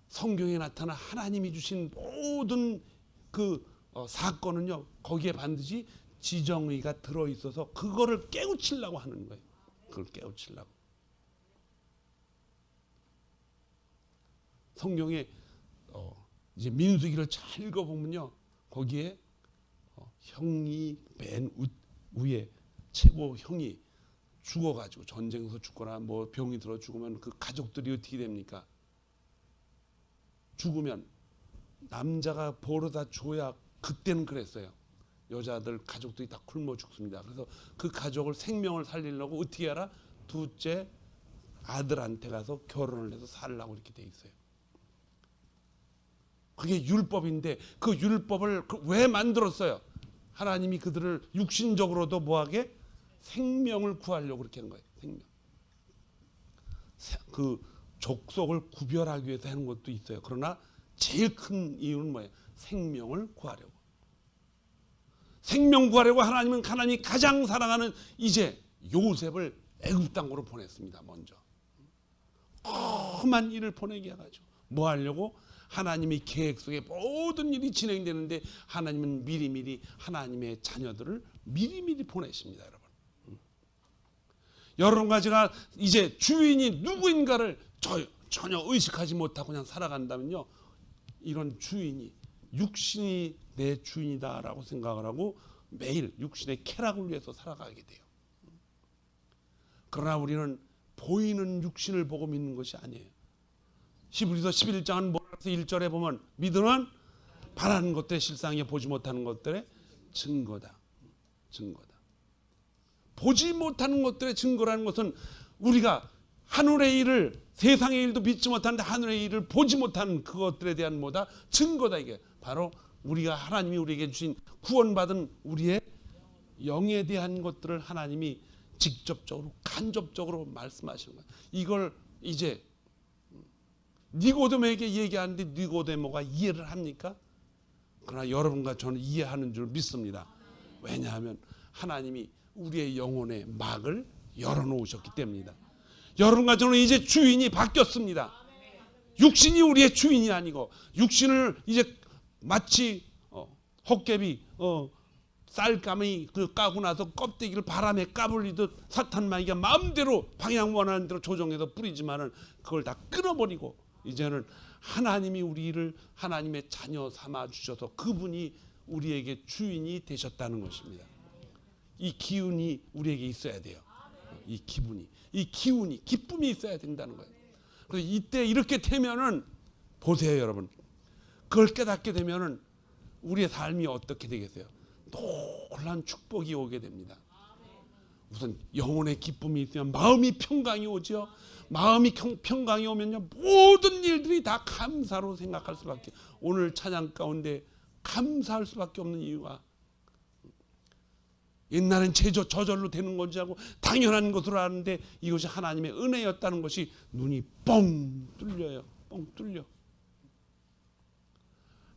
성경에 나타난 하나님이 주신 모든 그 사건은요 거기에 반드시 지정의가 들어있어서 그거를 깨우치려고 하는 거예요. 그걸 깨우치려고. 성경에 이제 민수기를 잘 읽어보면요 거기에 형이 맨 위에 최고 형이 죽어가지고 전쟁에서 죽거나 뭐 병이 들어 죽으면 그 가족들이 어떻게 됩니까? 죽으면 남자가 벌어다 줘야 그때는 그랬어요. 여자들 가족들이 다 굶어 죽습니다. 그래서 그 가족을 생명을 살리려고 어떻게 하라? 둘째 아들한테 가서 결혼을 해서 살라고 이렇게 돼 있어요. 그게 율법인데 그 율법을 왜 만들었어요? 하나님이 그들을 육신적으로도 뭐하게? 생명을 구하려고 그렇게 한 거예요. 생명. 그 족속을 구별하기 위해서 하는 것도 있어요. 그러나 제일 큰 이유는 뭐예요? 생명을 구하려고. 생명 구하려고 하나님이 가장 사랑하는 이제 요셉을 애굽 땅으로 보냈습니다. 먼저. 험한 일을 보내게 해가지고 뭐 하려고? 하나님의 계획 속에 모든 일이 진행되는데 하나님은 미리미리 하나님의 자녀들을 미리미리 보내십니다. 여러분. 여러분과 제가 이제 주인이 누구인가를 전혀 의식하지 못하고 그냥 살아간다면요. 이런 주인이 육신이 내 주인이다라고 생각을 하고 매일 육신의 쾌락을 위해서 살아가게 돼요. 그러나 우리는 보이는 육신을 보고 믿는 것이 아니에요. 히브리서 11장은 뭐라서 1절에 보면 믿음은 바라는 것들의 실상에 보지 못하는 것들의 증거다. 증거다. 보지 못하는 것들의 증거라는 것은 우리가 하늘의 일을 세상의 일도 믿지 못하는데 하늘의 일을 보지 못하는 그것들에 대한 뭐다? 증거다. 이게 바로 우리가 하나님이 우리에게 주신 구원받은 우리의 영에 대한 것들을 하나님이 직접적으로 간접적으로 말씀하시는 거예요. 이걸 이제 니고데모에게 얘기하는데 니고데모가 이해를 합니까? 그러나 여러분과 저는 이해하는 줄 믿습니다. 왜냐하면 하나님이 우리의 영혼의 막을 열어놓으셨기 때문이다. 여러분과 저는 이제 주인이 바뀌었습니다. 육신이 우리의 주인이 아니고 육신을 이제 마치 헛개비 쌀감이 까고 나서 껍데기를 바람에 까불리듯 사탄 마귀가 마음대로 방향 원하는 대로 조정해서 뿌리지만은 그걸 다 끊어버리고 이제는 하나님이 우리를 하나님의 자녀 삼아 주셔서 그분이 우리에게 주인이 되셨다는 것입니다. 이 기운이 우리에게 있어야 돼요. 이 기운이 기쁨이 있어야 된다는 거예요. 그래서 이때 이렇게 되면은 보세요, 여러분. 그걸 깨닫게 되면은 우리의 삶이 어떻게 되겠어요? 놀라운 축복이 오게 됩니다. 우선 영혼의 기쁨이 있으면 마음이 평강이 오죠. 마음이 평강이 오면요, 모든 일들이 다 감사로 생각할 수밖에, 오늘 찬양 가운데 감사할 수밖에 없는 이유가, 옛날엔 저절로 되는 건지 하고 당연한 것으로 아는데 이것이 하나님의 은혜였다는 것이 눈이 뻥 뚫려요. 뻥 뚫려.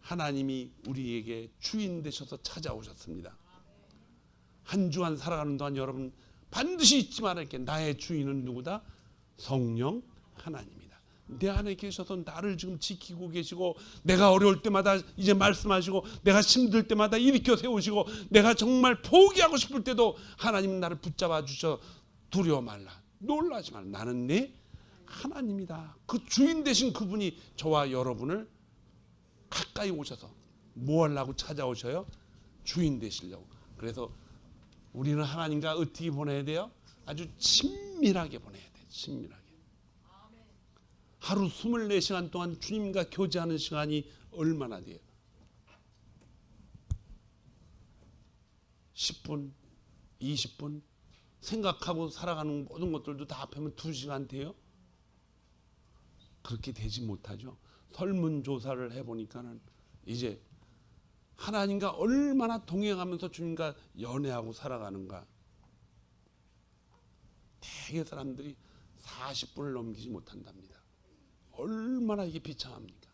하나님이 우리에게 주인 되셔서 찾아오셨습니다. 한 주간 살아가는 동안 여러분 반드시 잊지 말아야 할 나의 주인은 누구다? 성령 하나님이다. 내 안에 계셔서 나를 지금 지키고 계시고, 내가 어려울 때마다 이제 말씀하시고, 내가 힘들 때마다 일으켜 세우시고, 내가 정말 포기하고 싶을 때도 하나님은 나를 붙잡아 주셔. 두려워 말라, 놀라지 말라, 나는 내 하나님이다. 그 주인 되신 그분이 저와 여러분을 가까이 오셔서 뭐 하려고 찾아오셔요? 주인 되시려고. 그래서 우리는 하나님과 어떻게 보내야 돼요? 아주 친밀하게 보내야 돼요. 친밀하게. 하루 24시간 동안 주님과 교제하는 시간이 얼마나 돼요? 10분, 20분 생각하고 살아가는 모든 것들도 다 합하면 2시간 돼요? 그렇게 되지 못하죠. 설문조사를 해보니까는 이제 하나님과 얼마나 동행하면서 주님과 연애하고 살아가는가, 대개 사람들이 40분을 넘기지 못한답니다. 얼마나 이게 비참합니까?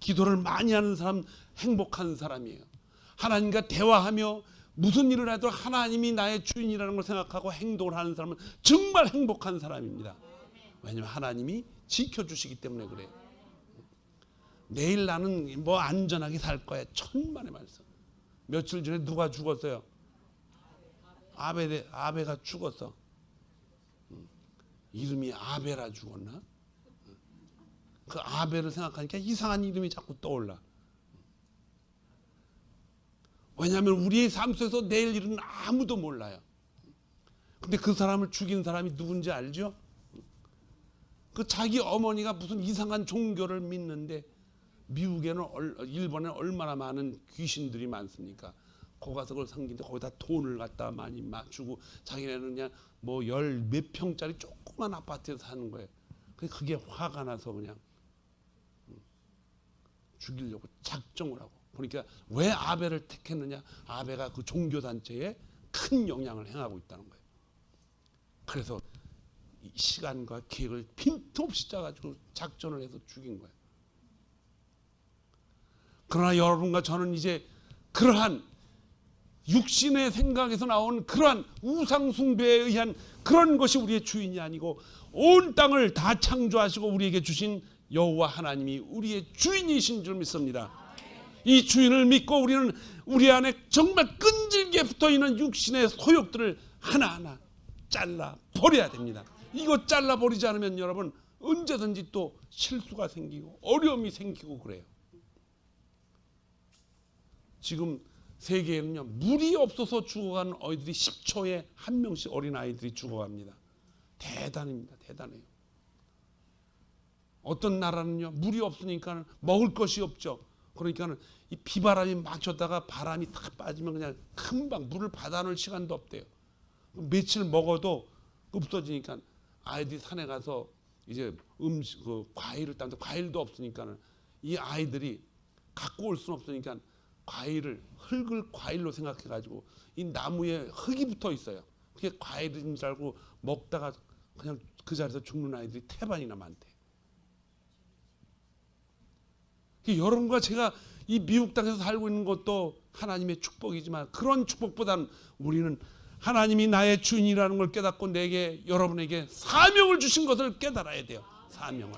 기도를 많이 하는 사람 행복한 사람이에요. 하나님과 대화하며 무슨 일을 해도 하나님이 나의 주인이라는 걸 생각하고 행동을 하는 사람은 정말 행복한 사람입니다. 왜냐하면 하나님이 지켜주시기 때문에 그래요. 내일 나는 뭐 안전하게 살 거야. 천만의 말씀. 며칠 전에 누가 죽었어요? 아베가 죽었어. 이름이 아베라 죽었나? 그 아베를 생각하니까 이상한 이름이 자꾸 떠올라. 왜냐하면 우리의 삶 속에서 내일 일은 아무도 몰라요. 근데 그 사람을 죽인 사람이 누군지 알죠? 그 자기 어머니가 무슨 이상한 종교를 믿는데, 미국에는 일본에 얼마나 많은 귀신들이 많습니까? 거기 가서 그걸 섬기는데 거기다 돈을 갖다 많이 주고 자기네는 그냥 뭐 10 몇 평짜리 조그만 아파트에서 사는 거예요. 그게 화가 나서 그냥 죽이려고 작정을 하고. 그러니까 왜 아베를 택했느냐? 아베가 그 종교단체에 큰 영향을 행하고 있다는 거예요. 그래서 시간과 계획을 빈틈 없이 짜가지고 작전을 해서 죽인 거예요. 그러나 여러분과 저는 이제 그러한 육신의 생각에서 나온 그러한 우상숭배에 의한 그런 것이 우리의 주인이 아니고, 온 땅을 다 창조하시고 우리에게 주신 여호와 하나님이 우리의 주인이신 줄 믿습니다. 이 주인을 믿고 우리는 우리 안에 정말 끈질게 붙어있는 육신의 소욕들을 하나하나 잘라 버려야 됩니다. 이거 잘라 버리지 않으면 여러분 언제든지 또 실수가 생기고 어려움이 생기고 그래요. 지금 세계에는요, 물이 없어서 죽어가는 아이들이 10초에 한 명씩 어린 아이들이 죽어갑니다. 대단합니다. 대단해요. 어떤 나라는요, 물이 없으니까 먹을 것이 없죠. 그러니까 이 비바람이 맞췄다가 바람이 탁 빠지면 그냥 금방 물을 받아놓을 시간도 없대요. 며칠 먹어도 없어지니까 아이들이 산에 가서 이제 과일을 따는데 과일도 없으니까 이 아이들이 갖고 올 수는 없으니까 흙을 과일로 생각해가지고 이 나무에 흙이 붙어 있어요. 그게 과일인 줄 알고 먹다가 그냥 그 자리에서 죽는 아이들이 태반이나 많대. 여러분과 제가 이 미국 땅에서 살고 있는 것도 하나님의 축복이지만, 그런 축복보다는 우리는 하나님이 나의 주인이라는 걸 깨닫고 여러분에게 사명을 주신 것을 깨달아야 돼요. 사명을.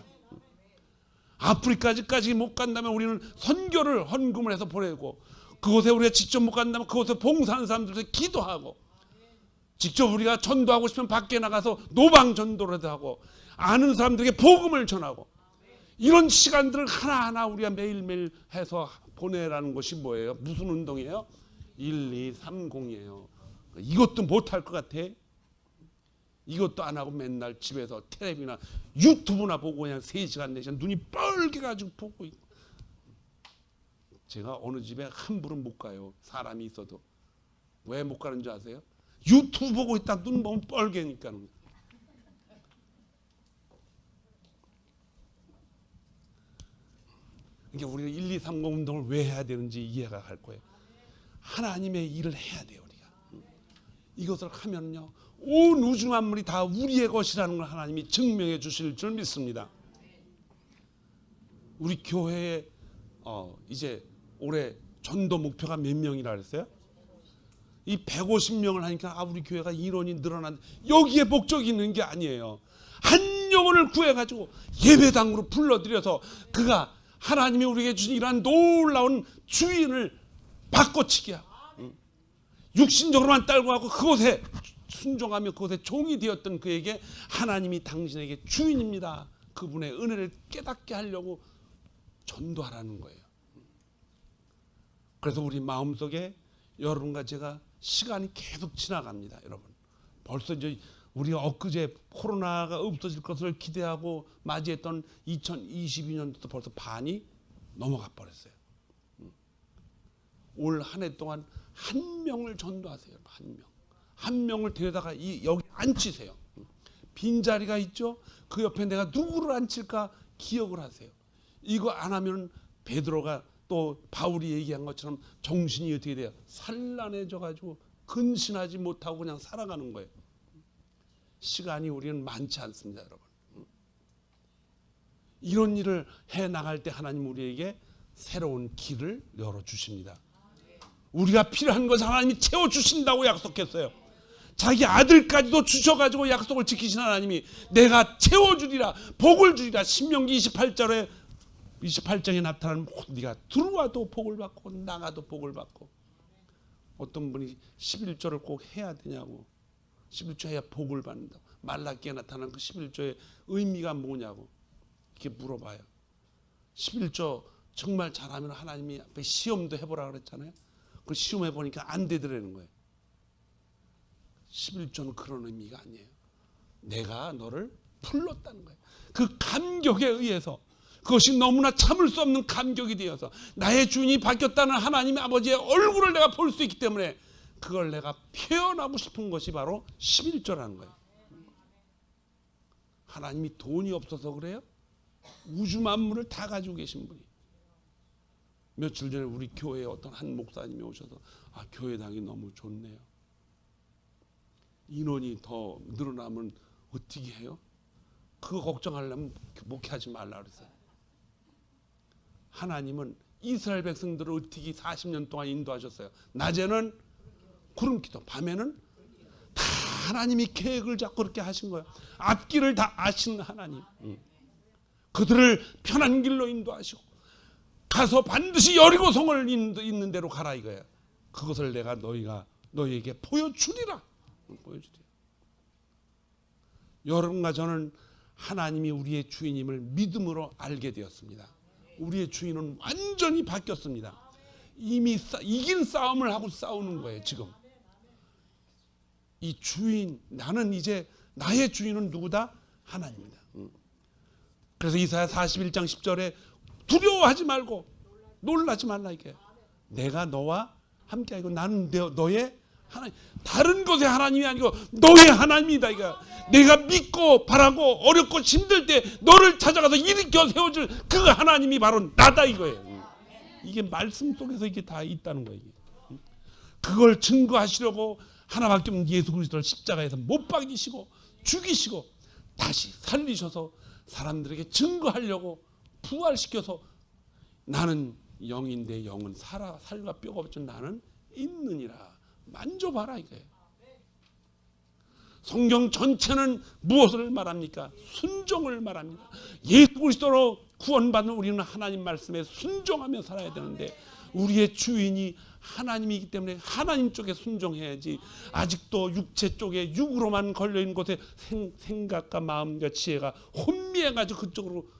아프리카까지 못 간다면 우리는 선교를 헌금을 해서 보내고, 그곳에 우리가 직접 못 간다면 그곳에 봉사하는 사람들한테 기도하고, 직접 우리가 전도하고 싶으면 밖에 나가서 노방 전도라도 하고, 아는 사람들에게 복음을 전하고, 이런 시간들을 하나하나 우리가 매일매일 해서 보내라는 것이 뭐예요? 무슨 운동이에요? 1230이에요. 이것도 못할 것 같아? 이것도 안 하고 맨날 집에서 텔레비나 유튜브나 보고 그냥 3시간 4시간 눈이 뻘개가지고 보고 있고. 제가 어느 집에 함부로 못 가요. 사람이 있어도. 왜 못 가는 줄 아세요? 유튜브 보고 있다 눈 보면 뻘개니까. 그러니까 우리가 1230 운동을 왜 해야 되는지 이해가 갈 거예요. 하나님의 일을 해야 돼요. 우리가 이것을 하면요, 온 우주 만물이 다 우리의 것이라는 걸 하나님이 증명해 주실 줄 믿습니다. 우리 교회에 이제 올해 전도 목표가 몇 명이라 그랬어요? 이 150명을 하니까 우리 교회가 인원이 늘어난, 여기에 목적이 있는 게 아니에요. 한 영혼을 구해가지고 예배당으로 불러들여서 그가 하나님이 우리에게 주신 이러한 놀라운 주인을 바꿔치기 하고, 육신적으로만 딸고 가고 그곳에 순종하며 그곳에 종이 되었던 그에게 하나님이 당신에게 주인입니다, 그분의 은혜를 깨닫게 하려고 전도하라는 거예요. 그래서 우리 마음속에 여러분과 제가 시간이 계속 지나갑니다. 여러분, 벌써 이제 우리가 엊그제 코로나가 없어질 것을 기대하고 맞이했던 2022년도도 벌써 반이 넘어가 버렸어요. 올 한 해 동안 한 명을 전도하세요. 한 명을 데려다가 여기 앉히세요. 빈자리가 있죠? 그 옆에 내가 누구를 앉힐까 기억을 하세요. 이거 안 하면 베드로가 또 바울이 얘기한 것처럼 정신이 어떻게 돼요? 산란해져 가지고 근신하지 못하고 그냥 살아가는 거예요. 시간이 우리는 많지 않습니다, 여러분. 이런 일을 해 나갈 때 하나님 우리에게 새로운 길을 열어주십니다. 우리가 필요한 것을 하나님이 채워주신다고 약속했어요. 자기 아들까지도 주셔가지고 약속을 지키신 하나님이 내가 채워주리라, 복을 주리라. 신명기 28장에 나타나는 모든, 네가 들어와도 복을 받고 나가도 복을 받고. 어떤 분이 11조를 꼭 해야 되냐고, 11조 해야 복을 받는다고, 말라기에 나타나는 그 11조의 의미가 뭐냐고 이렇게 물어봐요. 11조 정말 잘하면 하나님이 앞에 시험도 해보라 그랬잖아요. 그 시험해 보니까 안 되더라는 거예요. 11조는 그런 의미가 아니에요. 내가 너를 불렀다는 거예요. 그 감격에 의해서, 그것이 너무나 참을 수 없는 감격이 되어서 나의 주인이 바뀌었다는 하나님의 아버지의 얼굴을 내가 볼 수 있기 때문에 그걸 내가 표현하고 싶은 것이 바로 11조라는 거예요. 하나님이 돈이 없어서 그래요? 우주 만물을 다 가지고 계신 분이. 며칠 전에 우리 교회에 어떤 한 목사님이 오셔서 교회당이 너무 좋네요. 인원이 더 늘어나면 어떻게 해요? 그거 걱정하려면 목회하지 말라 그랬어요. 하나님은 이스라엘 백성들을 어떻게 40년 동안 인도하셨어요. 낮에는 구름 기도, 밤에는 다 하나님이 계획을 잡고 그렇게 하신 거예요. 앞길을 다 아시는 하나님. 그들을 편한 길로 인도하시고 가서 반드시 여리고성을 있는 대로 가라 이거예요. 그것을 내가 너희에게 보여주리라. 여러분과 저는 하나님이 우리의 주인임을 믿음으로 알게 되었습니다. 우리의 주인은 완전히 바뀌었습니다. 이미 이긴 싸움을 하고 싸우는 거예요. 지금 이 주인, 나는 이제 나의 주인은 누구다? 하나님이다. 그래서 이사야 41장 10절에 두려워하지 말고 놀라지 말라 이게. 내가 너와 함께하고 나는 너의 하나님. 다른 것의 하나님이 아니고 너의 하나님이다 이거. 내가 믿고 바라고 어렵고 힘들 때 너를 찾아가서 일으켜 세워줄 그 하나님이 바로 나다 이거예요. 이게 말씀 속에서 이게 다 있다는 거예요. 그걸 증거하시려고 하나밖에 없는 예수 그리스도를 십자가에서 못 박이시고 죽이시고 다시 살리셔서 사람들에게 증거하려고 부활시켜서 나는 영인데 영은 살과 뼈가 없지만 나는 있느니라. 만져봐라 이거예요. 성경 전체는 무엇을 말합니까? 순종을 말합니다. 예수 그리스도로 구원받는 우리는 하나님 말씀에 순종하며 살아야 되는데 우리의 주인이 하나님이기 때문에 하나님 쪽에 순종해야지 아직도 육체 쪽에 육으로만 걸려있는 곳에 생각과 마음과 지혜가 혼미해가지고 그쪽으로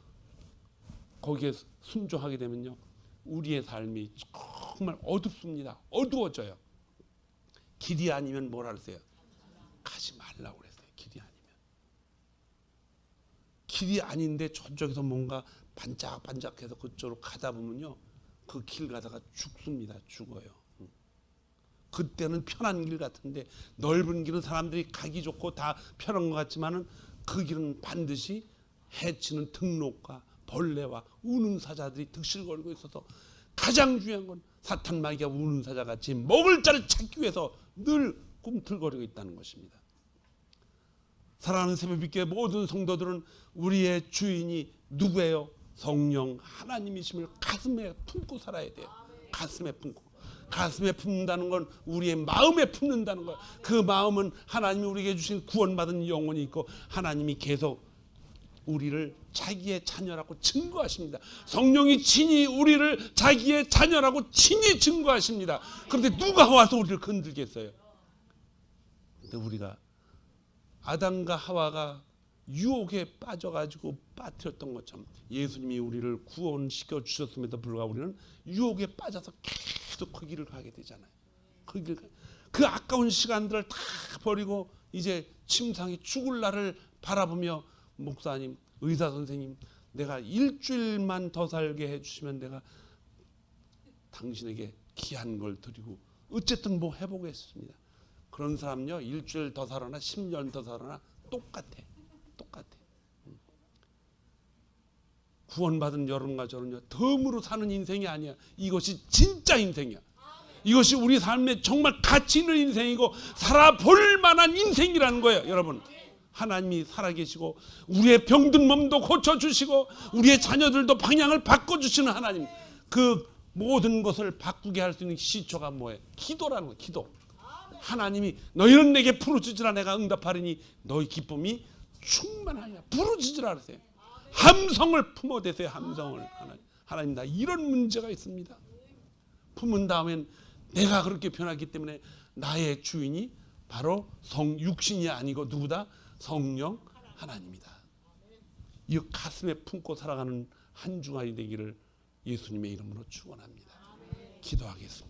거기에 순종하게 되면요 우리의 삶이 정말 어둡습니다. 어두워져요. 길이 아니면 뭐라 그랬어요? 가지 말라고 그랬어요. 길이 아니면. 길이 아닌데 저쪽에서 뭔가 반짝반짝해서 그쪽으로 가다 보면요 그 길 가다가 죽습니다. 죽어요. 그때는 편한 길 같은데 넓은 길은 사람들이 가기 좋고 다 편한 것 같지만은 그 길은 반드시 해치는 등록과 벌레와 우는 사자들이 득실거리고 있어서 가장 중요한 건 사탄 마귀가 우는 사자같이 먹을 자를 찾기 위해서 늘 꿈틀거리고 있다는 것입니다. 사랑하는 새벽빛교회 모든 성도들은 우리의 주인이 누구예요? 성령 하나님이심을 가슴에 품고 살아야 돼요. 가슴에 품고. 가슴에 품는다는 건 우리의 마음에 품는다는 거예요. 그 마음은 하나님이 우리에게 주신 구원받은 영혼이 있고 하나님이 계속 우리를 자기의 자녀라고 증거하십니다. 성령이 친히 우리를 자기의 자녀라고 친히 증거하십니다. 그런데 누가 와서 우리를 건들겠어요? 근데 우리가 아담과 하와가 유혹에 빠져가지고 빠뜨렸던 것처럼 예수님이 우리를 구원시켜 주셨음에도 불구하고 우리는 유혹에 빠져서 계속 그 길을 가게 되잖아요. 그 아까운 시간들을 다 버리고 이제 침상에 죽을 날을 바라보며 목사님, 의사 선생님, 내가 일주일만 더 살게 해주시면 내가 당신에게 귀한 걸 드리고 어쨌든 뭐 해보겠습니다. 그런 사람요 일주일 더 살아나 10년 더 살아나 똑같아. 구원받은 여러분과 저는요 덤으로 사는 인생이 아니야. 이것이 진짜 인생이야. 이것이 우리 삶에 정말 가치 있는 인생이고 살아볼 만한 인생이라는 거예요. 여러분 하나님이 살아계시고 우리의 병든 몸도 고쳐주시고 우리의 자녀들도 방향을 바꿔주시는 하나님, 그 모든 것을 바꾸게 할 수 있는 시초가 뭐예요? 기도라는 거예요. 기도. 하나님이 너희는 내게 부르짖으라 내가 응답하리니 너희 기쁨이 충만하냐. 부르짖으라 그러세요. 함성을 품어대세요. 함성을. 하나님 나 이런 문제가 있습니다. 품은 다음엔 내가 그렇게 변하기 때문에 나의 주인이 바로 육신이 아니고 누구다? 성령 하나님이다. 이 가슴에 품고 살아가는 한 주간이 되기를 예수님의 이름으로 축원합니다. 기도하겠습니다.